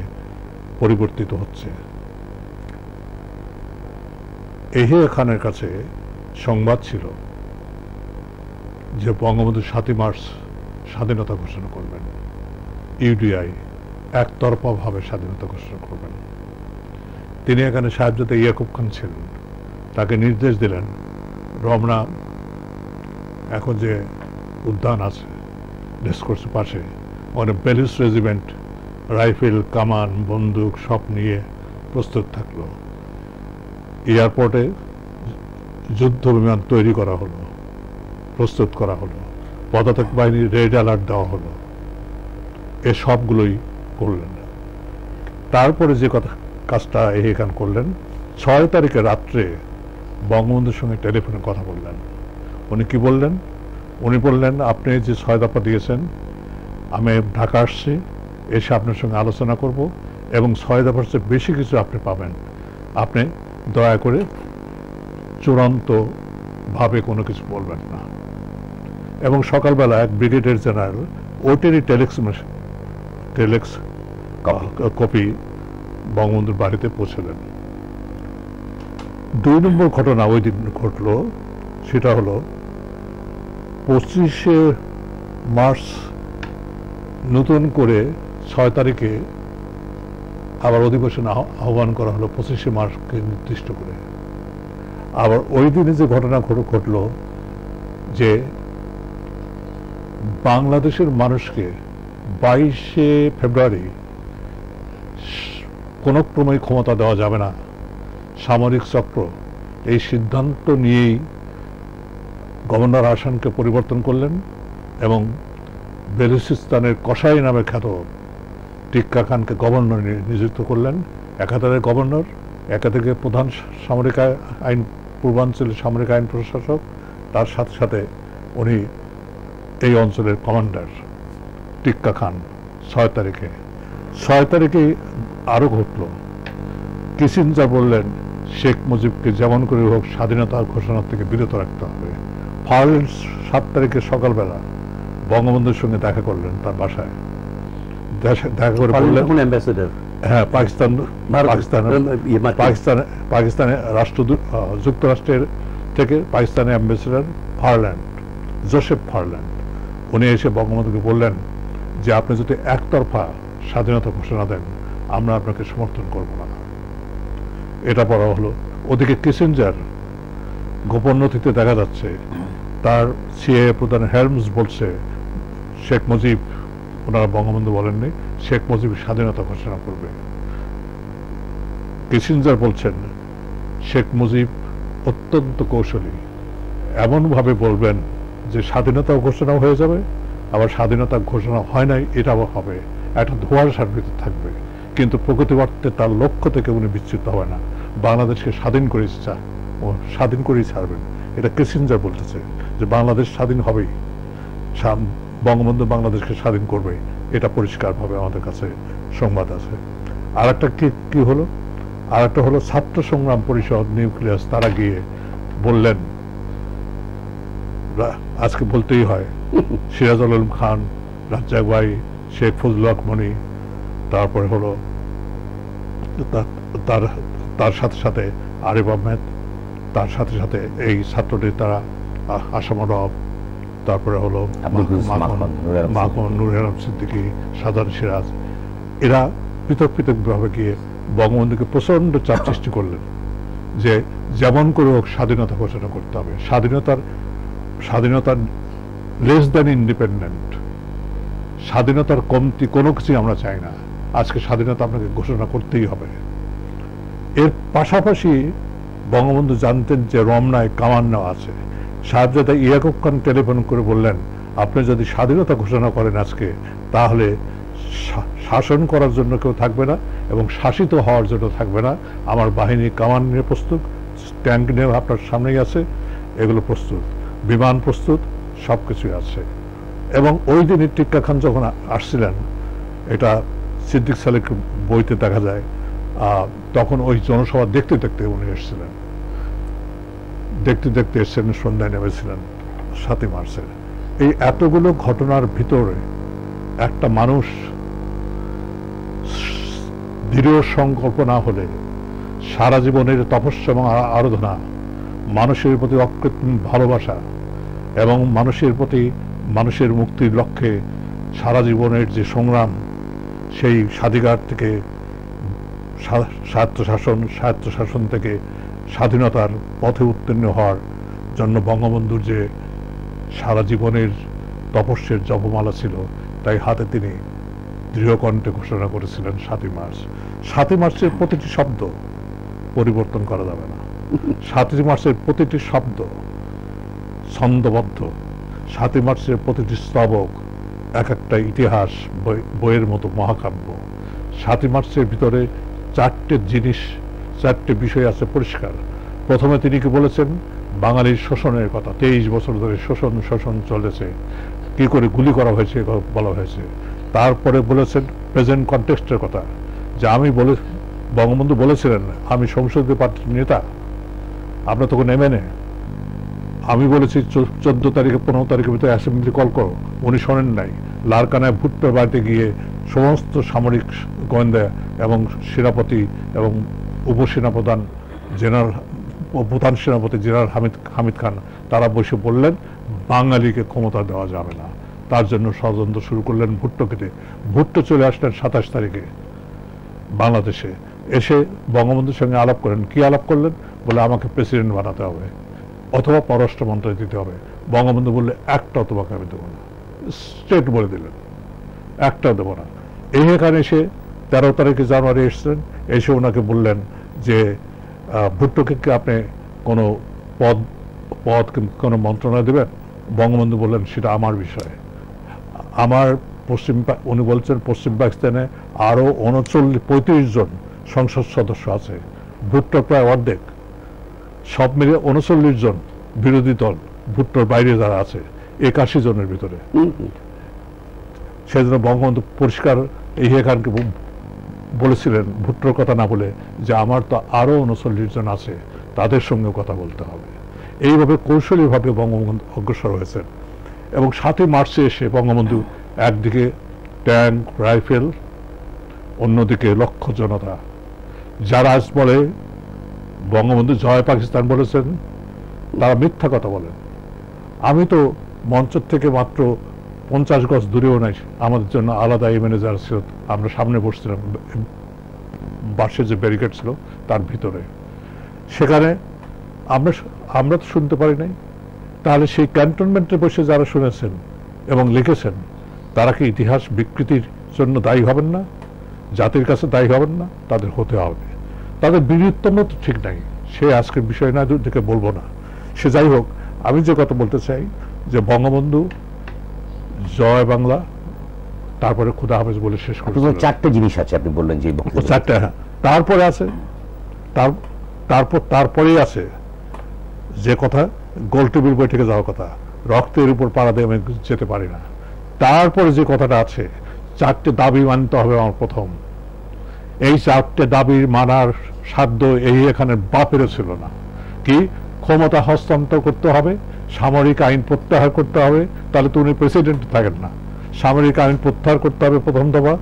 পরিবর্তিত হচ্ছে। এহিয়া খানের কাছে সংবাদ ছিল যে বঙ্গবন্ধু 7ই মার্চ স্বাধীনতা ঘোষণা করবেন, ইউডিআই একতরফাভাবে স্বাধীনতা ঘোষণা করবেন। তিনি এখানে সাহেবজাদা ইয়াকুব খান ছিলেন, তাকে নির্দেশ দিলেন রমনা এখন যে উদ্যান আছে রেসকোর্সের পাশে, ওখানে বেলিস রেজিমেন্ট রাইফেল, কামান, বন্দুক সব নিয়ে প্রস্তুত থাকলো। এয়ারপোর্টে যুদ্ধ বিমান তৈরি করা হলো, প্রস্তুত করা হলো, পদাতিক বাহিনীর রেড অ্যালার্ট দেওয়া হলো। এ সবগুলোই করলেন। তারপরে যে কাজটা এখান করলেন, 6 তারিখে রাত্রে বঙ্গবন্ধুর সঙ্গে টেলিফোনে কথা বললেন। উনি কি বললেন? উনি বললেন, আপনি যে 6 দফা দিয়েছেন, আমি ঢাকা আসছি, এসে আপনার সঙ্গে আলোচনা করব, এবং 6 দফার চেয়ে বেশি কিছু আপনি পাবেন। আপনি দয়া করে চূড়ান্তভাবে কোনো কিছু বলবেন না। এবং সকালবেলা এক ব্রিগেডিয়ার জেনারেল ওটেরই টেলেক্স কপি বঙ্গবন্ধুর বাড়িতে পৌঁছলেন। 2 নম্বর ঘটনা ওই দিন ঘটল, সেটা হলো 25শে মার্চ নতুন করে 6 তারিখে আবার অধিবেশন আহ্বান করা হলো 25শে মার্চকে নির্দিষ্ট করে। আবার ওই দিনে যে ঘটনা ঘটল যে বাংলাদেশের মানুষকে 22শে ফেব্রুয়ারি কোনো ক্রমেই ক্ষমতা দেওয়া যাবে না, সামরিক চক্র, এই সিদ্ধান্ত নিয়েই গভর্নর আহসানকে পরিবর্তন করলেন এবং বেলুচিস্তানের কসাই নামে খ্যাত টিক্কা খানকে গভর্নর নিযুক্ত করলেন। একাধারে গভর্নর, একাধিকে প্রধান সামরিক আইন, পূর্বাঞ্চলের সামরিক আইন প্রশাসক, তার সাথে সাথে উনি এই অঞ্চলের কমান্ডার টিক্কা খান। 6 তারিখে আরো ঘটল, কিসিঞ্জার বললেন শেখ মুজিবকে যেমন করে হোক স্বাধীনতার ঘোষণা থেকে বিরত রাখতে হবে। ফার্স্ট 7 তারিখে সকালবেলা বঙ্গবন্ধুর সঙ্গে দেখা করলেন তার বাসায়। দেখা করে বললেন, হ্যাঁ, পাকিস্তানের যুক্তরাষ্ট্রের থেকে পাকিস্তানের অ্যাম্বাসেডর ফারল্যান্ড, জোসেফ ফারল্যান্ড, উনি এসে বঙ্গবন্ধুকে বললেন যে আপনি যদি একতরফা স্বাধীনতা ঘোষণা দেন, আমরা আপনাকে সমর্থন করব না। এটা বলা হলো। ওদিকে কিসিঞ্জার গোপন নথিতে দেখা যাচ্ছে তার সিআইএ প্রধান হেলমস বলছে শেখ মুজিব, ওনারা বঙ্গবন্ধু বলেননি, শেখ মুজিব স্বাধীনতা ঘোষণা করবে। কিসিঞ্জার বলছেন শেখ মুজিব অত্যন্ত কৌশলী, এমনভাবে বলবেন যে স্বাধীনতা ঘোষণা হয়ে যাবে, আবার স্বাধীনতা ঘোষণা হয় নাই এটাও হবে, একটা ধোঁয়াশার ভিতরে থাকবে, কিন্তু প্রকৃত অর্থে তার লক্ষ্য থেকে উনি বিচ্যুত হবে না, বাংলাদেশকে স্বাধীন করেই ছাড়বেন। এটা কিসিঞ্জার বলতেছে যে বাংলাদেশ স্বাধীন হবেই, বঙ্গবন্ধু বাংলাদেশকে স্বাধীন করবে, এটা পরিষ্কারভাবে আমাদের কাছে সংবাদ আছে। আর একটা কি হলো, আর একটা হলো ছাত্র সংগ্রাম পরিষদ নিউক্লিয়াস, তারা গিয়ে বললেন, আজকে বলতেই হয়, সিরাজুল আলম খান, রাজ্জাক ভাই, শেখ ফজলুল হক মনি, তারপরে হলো তার সাথে সাথে আরিফ আহমেদ, তার সাথে সাথে এই ছাত্র নেতারা আসামা রব, তারপরে হলো মাখন, নুর আলম সিদ্দিকী, সাধারণ সিরাজ, এরা পৃথক পৃথকভাবে গিয়ে বঙ্গবন্ধুকে প্রচন্ড চাপ সৃষ্টি করলেন যে যেমন করে হোক স্বাধীনতা ঘোষণা করতে হবে, স্বাধীনতার লেস দ্যান ইন্ডিপেন্ডেন্ট, স্বাধীনতার কমতি কোনো কিছুই আমরা চাই না, আজকে স্বাধীনতা আপনাকে ঘোষণা করতেই হবে। এর পাশাপাশি বঙ্গবন্ধু জানতেন যে রমনায় কামান নেওয়া আছে। সাহেবজাদা ইয়াকুব খান টেলিফোন করে বললেন, আপনি যদি স্বাধীনতা ঘোষণা করেন আজকে, তাহলে শাসন করার জন্য কেউ থাকবে না এবং শাসিত হওয়ার জন্য থাকবে না। আমার বাহিনী কামান নিয়ে প্রস্তুত, ট্যাঙ্ক নিয়ে আপনার সামনেই আছে, এগুলো প্রস্তুত, বিমান প্রস্তুত, সব কিছুই আছে। এবং ওই দিনই টিক্কা খান যখন আসছিলেন, এটা সিদ্দিক সালেক বইতে দেখা যায়, তখন ওই জনসভা দেখতে দেখতে উনি এসেছিলেন, দেখতে দেখতে এসছেন, সন্ধ্যায় নেমেছিলেন 7ই মার্চের। এই এতগুলো ঘটনার ভিতরে একটা মানুষ দৃঢ় সংকল্প না হলে সারা জীবনের তপস্যা এবং আরাধনা, মানুষের প্রতি অকৃত্রিম ভালোবাসা এবং মানুষের মুক্তির লক্ষ্যে সারা জীবনের যে সংগ্রাম, সেই স্বাধিকার থেকে স্বায়ত্তশাসন থেকে স্বাধীনতার পথে উত্তীর্ণ হওয়ার জন্য বঙ্গবন্ধুর যে সারা জীবনের তপস্যের জপমালা ছিল, তাই হাতে তিনি দৃঢ়কণ্ঠে ঘোষণা করেছিলেন 7ই মার্চ। 7ই মার্চের প্রতিটি শব্দ পরিবর্তন করা যাবে না, 7ই মার্চের প্রতিটি শব্দ ছন্দবদ্ধ, 7ই মার্চের প্রতিটি স্তবক এক একটা ইতিহাস বইয়ের মতো মহাকাব্য। 7ই মার্চের ভিতরে চারটে বিষয় আছে পরিষ্কার। প্রথমে তিনি কি বলেছেন, বাঙালির শোষণের কথা, 23 বছর ধরে শোষণ চলেছে, কি করে গুলি করা হয়েছে বলা হয়েছে। তারপরে বলেছেন প্রেজেন্ট কনটেক্সটের কথা, যে বঙ্গবন্ধু বলেছিলেন আমি সংসদীয় পার্টির নেতা, আমরা তখন এমএনএ, আমি বলেছি 14 তারিখে 15 তারিখের ভিতরে অ্যাসেম্বলি কল করো, উনি শোনেন নাই। লারকানায় ভুট্টোর বাড়িতে গিয়ে সমস্ত সামরিক গোয়েন্দা এবং সেনাপতি এবং উপসেনাপ্রধান প্রধান সেনাপতি জেনারেল হামিদ খান, তারা বসে বললেন বাঙালিকে ক্ষমতা দেওয়া যাবে না। তার জন্য ষড়যন্ত্র শুরু করলেন ভুট্টোকে। ভুট্টো চলে আসলেন 27 তারিখে বাংলাদেশে, এসে বঙ্গবন্ধুর সঙ্গে আলাপ করেন। কি আলাপ করলেন? বলে আমাকে প্রেসিডেন্ট বানাতে হবে অথবা পররাষ্ট্র মন্ত্রী দিতে হবে। বঙ্গবন্ধু বললে একটাও তোমাকে আমি দেবো না, স্ট্রেট বলে দিলেন একটাও দেবো না। এখানে এসে 13 তারিখে জানুয়ারি এসছেন, এসে ওনাকে বললেন যে ভুট্টোকে কি আপনি কোনো পদ কোনো মন্ত্রণালয় দেবেন? বঙ্গবন্ধু বললেন সেটা আমার বিষয়। উনি বলছেন পশ্চিম পাকিস্তানে আরো 35 জন সংসদ সদস্য আছে, ভুট্টো প্রায় অর্ধেক, সব মিলে 39 জন বিরোধী দল, ভুট্টোর বাইরে যারা আছে 81 জনের ভিতরে। সেজন্য বঙ্গবন্ধু পরিষ্কার খানকে বলেছিলেন, ভুট্টোর কথা না বলে, যে আমার তো আরো 39 জন আছে, তাদের সঙ্গে কথা বলতে হবে। এইভাবে কৌশলীভাবে বঙ্গবন্ধু অগ্রসর হয়েছেন। এবং 7ই মার্চে এসে বঙ্গবন্ধু একদিকে ট্যাঙ্ক রাইফেল, অন্যদিকে লক্ষ জনতা, যারা আজ বলে বঙ্গবন্ধু জয় পাকিস্তান বলেছেন, তারা মিথ্যা কথা বলেন। আমি তো মঞ্চ থেকে মাত্র 50 গজ দূরেও নাই, আমাদের জন্য আলাদা ম্যানেজার ছিল, আমরা সামনে বসছিলাম, বাসের যে ব্যারিকেড ছিল তার ভিতরে। সেখানে আমরা তো শুনতে পারি নাই। তাহলে সেই ক্যান্টনমেন্টে বসে যারা শুনেছেন এবং লিখেছেন, তারা কি ইতিহাস বিকৃতির জন্য দায়ী হবেন না? জাতির কাছে দায়ী হবেন না? তাদের হতে হবে। তাদের বীরত্তম তো ঠিক নাই, সে আজকের বিষয় না, দিকে বলবো না। সে যাই হোক, আমি যে কথা বলতে চাই যে বঙ্গবন্ধু জয় বাংলা, তারপরে খুদা হাফেজ বলে শেষ করতে 4টে জিনিস আছে আপনি বললেন যে 4টে। হ্যাঁ, তারপরে আছে তারপরেই আছে যে কথা, গোল টেবিল বৈঠকে যাওয়ার কথা, রক্তের উপর পাড়া দিয়ে আমি যেতে পারি না। তারপরে যে কথাটা আছে, 4টে দাবি মানতে হবে আমার প্রথম। এই 4টে দাবির মানার সাধ্য এখানে বাপেরও ছিল না। কি? ক্ষমতা হস্তান্তর করতে হবে, সামরিক আইন প্রত্যাহার করতে হবে, তাহলে তো উনি প্রেসিডেন্ট থাকেন না। সামরিক আইন প্রত্যাহার করতে হবে প্রথম দফা,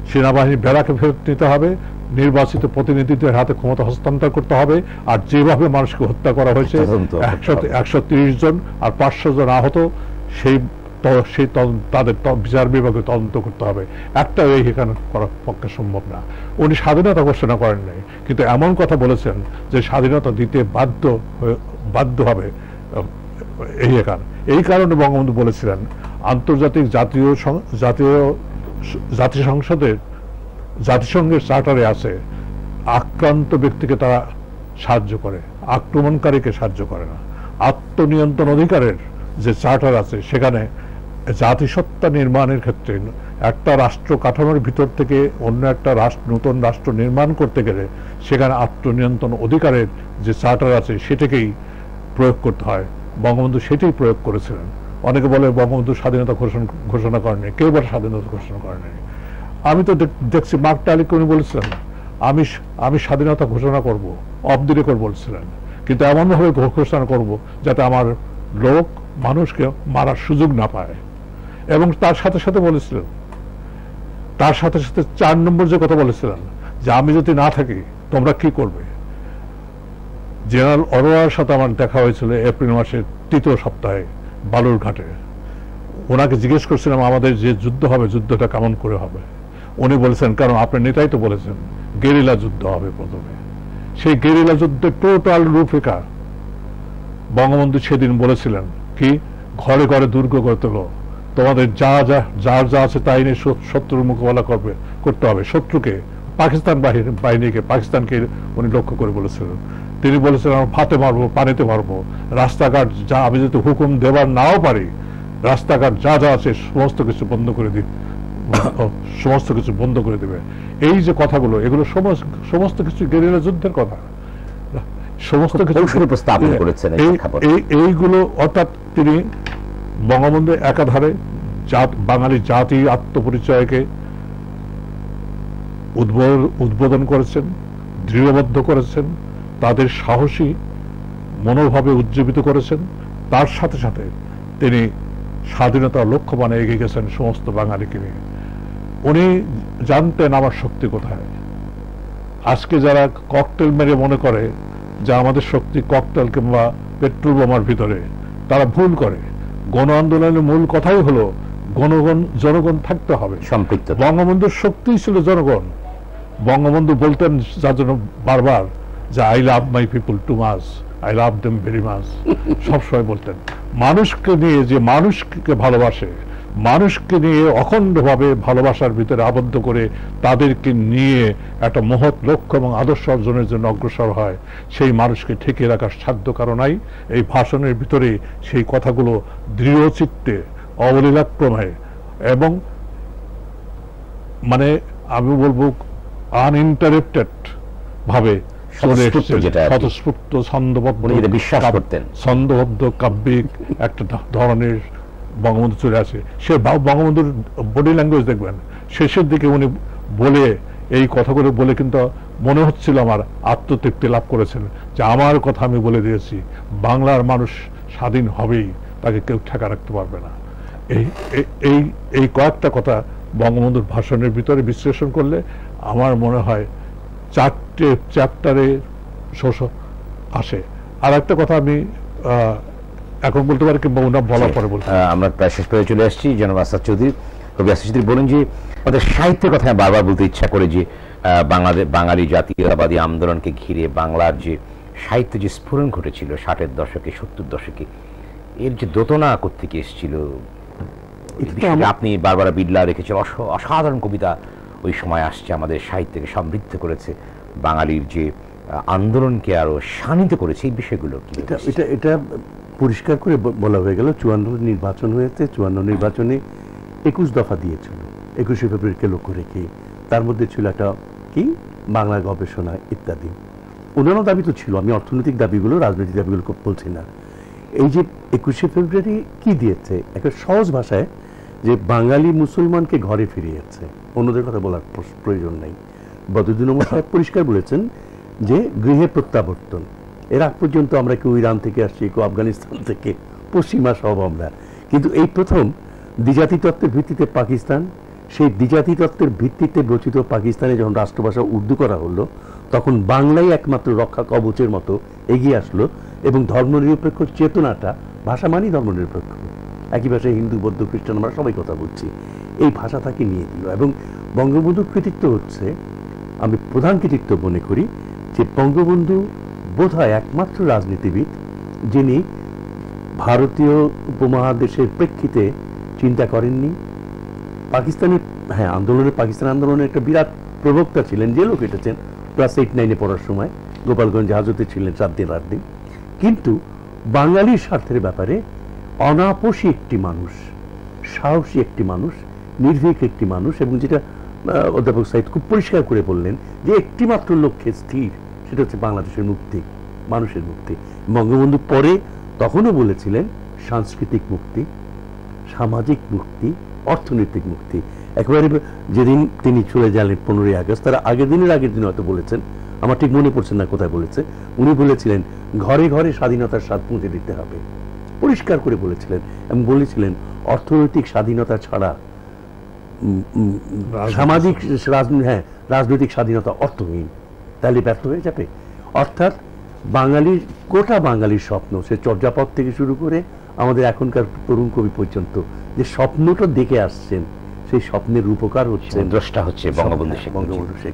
সেনাবাহিনী বেড়াকে ফেরত নিতে হবে, নির্বাচিত প্রতিনিধিদের হাতে ক্ষমতা হস্তান্তর করতে হবে, আর যেভাবে মানুষকে হত্যা করা হয়েছে 130 জন আর 500 জন আহত, সেই তাদের বিচার বিভাগে তদন্ত করতে হবে। একটা এখানে করার পক্ষে সম্ভব না। উনি স্বাধীনতা ঘোষণা করেন নাই, কিন্তু এমন কথা বলেছেন যে স্বাধীনতা দিতে বাধ্য হবে এই কারণে বঙ্গবন্ধু বলেছিলেন আন্তর্জাতিক জাতিসংঘের চার্টারে আছে আক্রান্ত ব্যক্তিকে তারা সাহায্য করে, আক্রমণকারীকে সাহায্য করে না। আত্মনিয়ন্ত্রণ অধিকারের যে চার্টার আছে সেখানে জাতিসত্তা নির্মাণের ক্ষেত্রে একটা রাষ্ট্র কাঠামোর ভিতর থেকে অন্য একটা নতুন রাষ্ট্র নির্মাণ করতে গেলে সেখানে আত্মনিয়ন্ত্রণ অধিকারের যে চার্টার আছে সেটাকেই প্রয়োগ করতে হয়। বঙ্গবন্ধু সেটাই প্রয়োগ করেছিলেন। অনেকে বলে বঙ্গবন্ধু স্বাধীনতা ঘোষণা করেনি, কেউ বলে স্বাধীনতা ঘোষণা করেনি। আমি তো দেখছি মার্ক টালিকে উনি বলেছিলেন আমি স্বাধীনতা ঘোষণা করব, অফ দি রেকর্ড বলছিলেন, কিন্তু এমনভাবে ঘোষণা করব যাতে আমার লোক মানুষকে মারার সুযোগ না পায়। এবং তার সাথে সাথে 4 নম্বর যে কথা বলেছিলেন যে আমি যদি না থাকি তোমরা কি করবে। জেনারেল অরোরার সাথে আমার দেখা হয়েছিল এপ্রিল মাসের 3য় সপ্তাহে বালুরঘাটে। ওনাকে জিজ্ঞেস করছিলাম আমাদের যে যুদ্ধ হবে যুদ্ধটা কেমন করে হবে। উনি বলেছেন কারণ আপনার নেতাই তো বলেছেন গেরিলা যুদ্ধ হবে প্রথমে। সেই গেরিলা যুদ্ধের টোটাল রূপরেখা বঙ্গবন্ধু সেদিন বলেছিলেন কি, ঘরে ঘরে দুর্গ গড়ে তোলো, তোমাদের যা আছে তাই নিয়ে শত্রুর মোকাবেলা করতে হবে। শত্রুকে পাকিস্তান বাহিনীকে, পাকিস্তানকে উনি লক্ষ্য করে বলেছিলেন। তিনি বলেছিলেন আমরা ভাতে মারবো, পানিতে মারবো, রাস্তাঘাট যা আমি যদি হুকুম দেবার নাও পারি রাস্তাঘাট যা আছে সমস্ত কিছু বন্ধ করে দেবে। এই যে কথাগুলো এগুলো সমস্ত কিছু গেরিলা যুদ্ধের কথা, সমস্ত কিছু উপস্থাপন করেছেন। এইগুলো অর্থাৎ তিনি বঙ্গবন্ধু একাধারে বাঙালি জাতি আত্মপরিচয়কে উদ্বোধন করেছেন, দৃঢ়বদ্ধ করেছেন, তাদের সাহসী মনোভাবে উজ্জীবিত করেছেন। তার সাথে সাথে তিনি স্বাধীনতার লক্ষ্যমানে এগিয়ে গেছেন সমস্ত বাঙালিকে নিয়ে। উনি জানতেন আমার শক্তি কোথায়। আজকে যারা ককটেল মেরে মনে করে যে আমাদের শক্তি ককটেল কিংবা পেট্রোল বোমার ভিতরে, তারা ভুল করে। গণ আন্দোলনের মূল কথাই হলো জনগণ থাকতে হবে সম্পৃক্ত। বঙ্গবন্ধুর শক্তি ছিল জনগণ। বঙ্গবন্ধু বলতেন যার জন্য বারবার যে I love my people too much, I love them very much, সবসময় বলতেন। মানুষকে নিয়ে যে মানুষকে ভালোবাসে, মানুষকে নিয়ে অখণ্ডভাবে ভালোবাসার ভিতরে আবদ্ধ করে তাদেরকে নিয়ে একটা মহৎ লক্ষ্য এবং আদর্শ অর্জনের জন্য অগ্রসর হয়, সেই মানুষকে ঠেকিয়ে রাখার সাধ্য কারো নাই। এই ভাষণের ভিতরে সেই কথাগুলো দৃঢ় চিত্তে অবলীলাক্রমে এবং মানে আমি বলবো আনইন্টারেপ্টেড ভাবে স্বতঃস্ফূর্ত ছন্দবদ্ধ কাব্যিক একটা ধরনের বঙ্গবন্ধু চলে আসে। সে বঙ্গবন্ধুর বডি ল্যাঙ্গুয়েজ দেখবেন শেষের দিকে উনি বলে এই কথাগুলো বলে কিন্তু মনে হচ্ছিল আমার আত্মতৃপ্তি লাভ করেছেন যে আমার কথা আমি বলে দিয়েছি, বাংলার মানুষ স্বাধীন হবেই, তাকে কেউ ঠেকা রাখতে পারবে না। এই কয়েকটা কথা বঙ্গবন্ধুর ভাষণের ভিতরে বিশ্লেষণ করলে আমার মনে হয় 4টে চ্যাপ্টারে আসে। আর একটা কথা আমি এখন বলতে পারি কিংবা ওনার বলার পরে বলতে আমরা প্রায় শেষ পর্যায়ে চলে আসছি। জনাব আসাদ চৌধুরী, কবি আসাদ চৌধুরী বলেন যে আমাদের সাহিত্যের কথা বারবার বলতে ইচ্ছা করে যে বাঙালি জাতীয়তাবাদী আন্দোলনকে ঘিরে বাংলার যে সাহিত্যে যে স্ফুরণ ঘটেছিল 60-এর দশকে 70-এর দশকে, এর যে দোতনা কোত্থেকে এসেছিল আপনি বারবার বিড়লা রেখেছেন। অসাধারণ কবিতা ওই সময় আসছে, আমাদের সাহিত্যকে সমৃদ্ধ করেছে, বাঙালির যে আন্দোলনকে আরো শানিত করেছে। এই বিষয়গুলো এটা পরিষ্কার করে বলা হয়ে গেল। 54 নির্বাচন হয়েছে, 54 নির্বাচনে 21 দফা দিয়েছিল 21শে ফেব্রুয়ারিকে লক্ষ্য রেখে। তার মধ্যে ছিল একটা কি বাংলা গবেষণা ইত্যাদি। অন্যান্য দাবি তো ছিল, আমি অর্থনৈতিক দাবিগুলো রাজনৈতিক দাবিগুলো বলছি না। এই যে 21শে ফেব্রুয়ারি কি দিয়েছে, একটা সহজ ভাষায় যে বাঙালি মুসলমানকে ঘরে ফিরিয়েছে, অন্যদের কথা বলার প্রয়োজন নেই। বদরুদ্দীন ওমর সাহেব পরিষ্কার বলেছেন যে গৃহে প্রত্যাবর্তন। এর আগ পর্যন্ত আমরা কেউ ইরান থেকে আসছি, কেউ আফগানিস্তান থেকে, পশ্চিমা সব আমরা। কিন্তু এই প্রথম দ্বিজাতি তত্ত্বের ভিত্তিতে পাকিস্তান সেই দ্বিজাতি তত্ত্বের ভিত্তিতে রচিত পাকিস্তানে যখন রাষ্ট্রভাষা উর্দু করা হলো, তখন বাংলাই একমাত্র রক্ষা কবচের মতো এগিয়ে আসলো এবং ধর্মনিরপেক্ষ চেতনাটা, ভাষা মানেই ধর্মনিরপেক্ষ, একই ভাষায় হিন্দু বৌদ্ধ খ্রিস্টান আমরা সবাই কথা বলছি, এই ভাষা তাকে নিয়ে দিল। এবং বঙ্গবন্ধুর কৃতিত্ব হচ্ছে, আমি প্রধান কৃতিত্ব মনে করি যে বঙ্গবন্ধু বোধহয় একমাত্র রাজনীতিবিদ যিনি ভারতীয় উপমহাদেশের প্রেক্ষিতে চিন্তা করেননি। পাকিস্তানের পাকিস্তান আন্দোলনের একটা বিরাট প্রবক্তা ছিলেন, জেলও কেটেছেন ক্লাস 8-9 পড়ার সময়, গোপালগঞ্জ হাজতে ছিলেন 7 দিন 8 দিন, কিন্তু বাঙালির স্বার্থের ব্যাপারে অনাপোষী একটি মানুষ, সাহসী একটি মানুষ, নির্ভীক একটি মানুষ, এবং যেটা অধ্যাপক সাইদ খুব পরিষ্কার করে বললেন যে একটি মাত্র লক্ষ্যে স্থির, সেটা হচ্ছে বাংলাদেশের মুক্তি, মানুষের মুক্তি। বঙ্গবন্ধু পরে তখনও বলেছিলেন সাংস্কৃতিক মুক্তি, সামাজিক মুক্তি, অর্থনৈতিক মুক্তি। একেবারে যেদিন তিনি চলে গেলেন 15ই আগস্ট, তার আগের দিন হয়তো বলেছেন, আমার ঠিক মনে পড়ছে না কোথায় বলেছে, উনি বলেছিলেন ঘরে ঘরে স্বাধীনতার স্বাদ পৌঁছে দিতে হবে, পরিষ্কার করে বলেছিলেন। এবং বলেছিলেন অর্থনৈতিক স্বাধীনতা ছাড়া সামাজিক রাজনৈতিক স্বাধীনতা অর্থহীন, তাহলে ব্যর্থ হয়ে যাবে। অর্থাৎ বাঙালির, গোটা বাঙালির স্বপ্ন, সে চর্যাপদ থেকে শুরু করে আমাদের এখনকার তরুণ কবি পর্যন্ত যে স্বপ্নটা দেখে আসছেন, সেই স্বপ্নের রূপকার হচ্ছেন, দ্রষ্টা হচ্ছে বঙ্গবন্ধু শেখ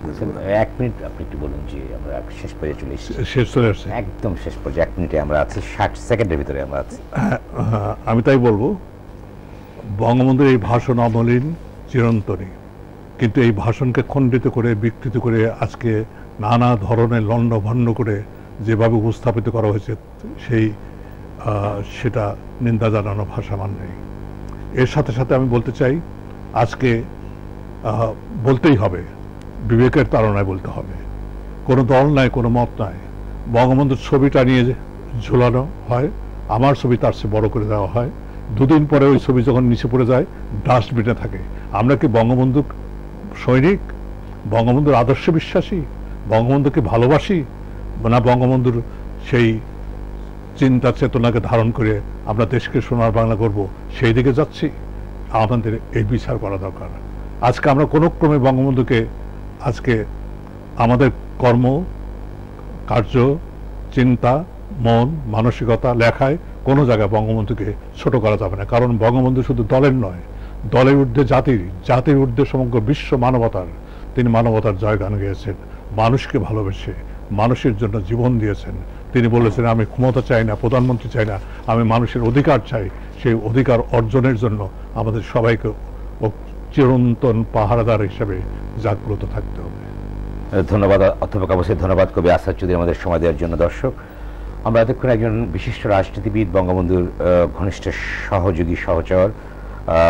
মুজিব। 1 মিনিট আপনি একটু বলুন যে আমরা শেষ পর্যায়ে চলে এসেছি, একদম শেষ পর্যায়ে 1 মিনিটে আমরা আছি, 60 সেকেন্ডের ভিতরে আমরা আছি। আমি তাই বলবো, বঙ্গবন্ধুর এই ভাষণ অমলিন, চিরন্তনী, কিন্তু এই ভাষণকে খণ্ডিত করে, বিকৃত করে, আজকে নানা ধরনের লণ্ডভণ্ড করে যেভাবে উপস্থাপিত করা হয়েছে, সেটা নিন্দা জানানো ভাষা মান নেই। এর সাথে সাথে আমি বলতে চাই, আজকে বলতেই হবে, বিবেকের তাড়নায় বলতে হবে, কোনো দল নাই, কোনো মত নাই। বঙ্গবন্ধুর ছবিটা নিয়ে ঝুলানো হয়, আমার ছবি তার চেয়ে বড় করে দেওয়া হয়, 2 দিন পরে ওই ছবি যখন নিচে পড়ে যায় ডাস্টবিনে থাকে। আমরা কি বঙ্গবন্ধুর সৈনিক, বঙ্গবন্ধুর আদর্শে বিশ্বাসী, বঙ্গবন্ধুকে ভালোবাসি, না বঙ্গবন্ধুর সেই চিন্তা চেতনাকে ধারণ করে আমরা দেশকে সোনার বাংলা করব, সেই দিকে যাচ্ছি? আমাদের এই বিচার করা দরকার। আজকে আমরা কোনো ক্রমে বঙ্গবন্ধুকে, আজকে আমাদের কর্ম, কার্য, চিন্তা, মন, মানসিকতা, লেখায় কোনো জায়গায় বঙ্গবন্ধুকে ছোট করা যাবে না। কারণ বঙ্গবন্ধু শুধু দলের নয়, দলের ঊর্ধ্বে জাতির, জাতির ঊর্ধ্বে সমগ্র বিশ্ব মানবতার, তিনি মানবতার জয়গান গেয়েছেন, মানুষকে ভালোবেসে মানুষের জন্য জীবন দিয়েছেন। তিনি বলেছেন, আমি ক্ষমতা চাই না, প্রধানমন্ত্রী চাই না, আমি মানুষের অধিকার চাই। সেই অধিকার অর্জনের জন্য আমাদের সবাইকে চিরন্তন পাহারাদার হিসেবে জাগ্রত থাকতে হবে। ধন্যবাদ অধ্যাপক আবু সাঈদ, ধন্যবাদ কবি আসাদ চৌধুরী আমাদের সময় দেওয়ার জন্য। দর্শক, আমরা এতক্ষণ একজন বিশিষ্ট রাজনীতিবিদ, বঙ্গবন্ধুর ঘনিষ্ঠ সহযোগী, সহচর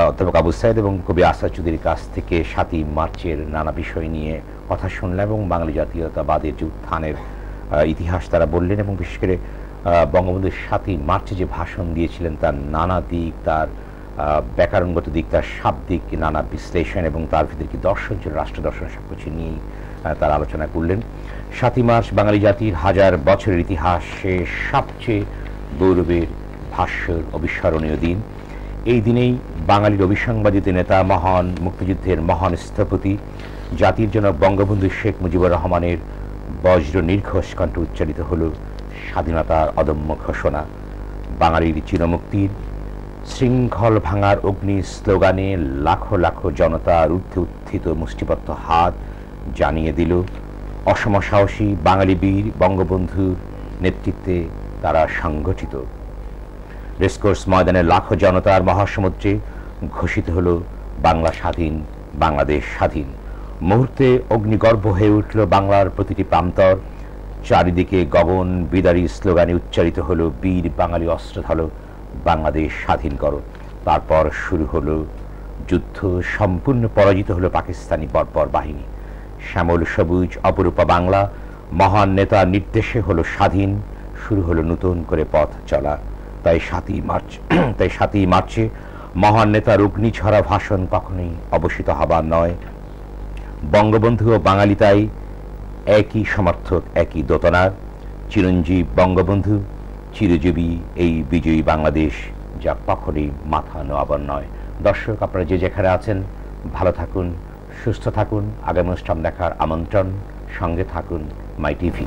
অধ্যাপক আবু সাঈদ এবং কবি আসাদ চৌধুরীর কাছ থেকে 7ই মার্চের নানা বিষয় নিয়ে কথা শুনলাম এবং বাঙালি জাতীয়তাবাদের যে উত্থানের ইতিহাস তারা বললেন, এবং বিশেষ করে বঙ্গবন্ধু 7ই মার্চে যে ভাষণ দিয়েছিলেন তার নানা দিক, তার ব্যাকরণগত দিক, তার শাব্দিক নানা বিশ্লেষণ এবং তার ভিতরে কি দর্শন ছিল, রাষ্ট্র দর্শন, সব কিছু নিয়েই তারা আলোচনা করলেন। 7ই মার্চ বাঙালি জাতির 1000 বছরের ইতিহাসে সবচেয়ে গৌরবের, ভাস্বর, অবিস্মরণীয় দিন। এই দিনেই বাঙালির অবিসংবাদিত নেতা, মহান মুক্তিযুদ্ধের মহান স্থপতি, জাতির জনক বঙ্গবন্ধু শেখ মুজিবুর রহমানের বজ্র নির্ঘোষ কণ্ঠে উচ্চারিত হল স্বাধীনতার অদম্য ঘোষণা। বাঙালির চিরমুক্তির শৃঙ্খল ভাঙার অগ্নি স্লোগানে লাখো লাখো জনতার ঊর্ধ্বে উত্থিত মুষ্টিবদ্ধ হাত জানিয়ে দিল অসমসাহসী বাঙালি বীর বঙ্গবন্ধুর নেতৃত্বে তারা সংগঠিত। রেসকোর্স ময়দানে লাখো জনতার মহাসমুদ্রে ঘোষিত হল বাংলা স্বাধীন, বাংলাদেশ স্বাধীন। মুহূর্তে অগ্নিগর্ভ হয়ে উঠল বাংলার প্রতিটি প্রান্তর। চারিদিকে গগন বিদারী স্লোগানে উচ্চারিত হল বীর বাঙালি অস্ত্রধর, বাংলাদেশ স্বাধীন করো। তারপর শুরু হলো যুদ্ধ, সম্পূর্ণ পরাজিত হলো পাকিস্তানি বর্বর বাহিনী। শ্যামল সবুজ অপরূপা বাংলা মহান নেতার নির্দেশে হলো স্বাধীন, শুরু হলো নতুন করে পথ চলা। তাই 7ই মার্চে মহান নেতার অগ্নিঝরা ভাষণ কখনোই অবসিত হবার নয়। বঙ্গবন্ধু ও বাঙালি তাই একই সমর্থক, একই দোতনার। চিরঞ্জীব বঙ্গবন্ধু, চিরজীবী এই বিজয়ী বাংলাদেশ, যা কখনোই মাথা নোয়াবার নয়। দর্শক, আপনারা যে যেখানে আছেন ভালো থাকুন, সুস্থ থাকুন। আগামী অনুষ্ঠান দেখার আমন্ত্রণ। সঙ্গে থাকুন মাই টিভি।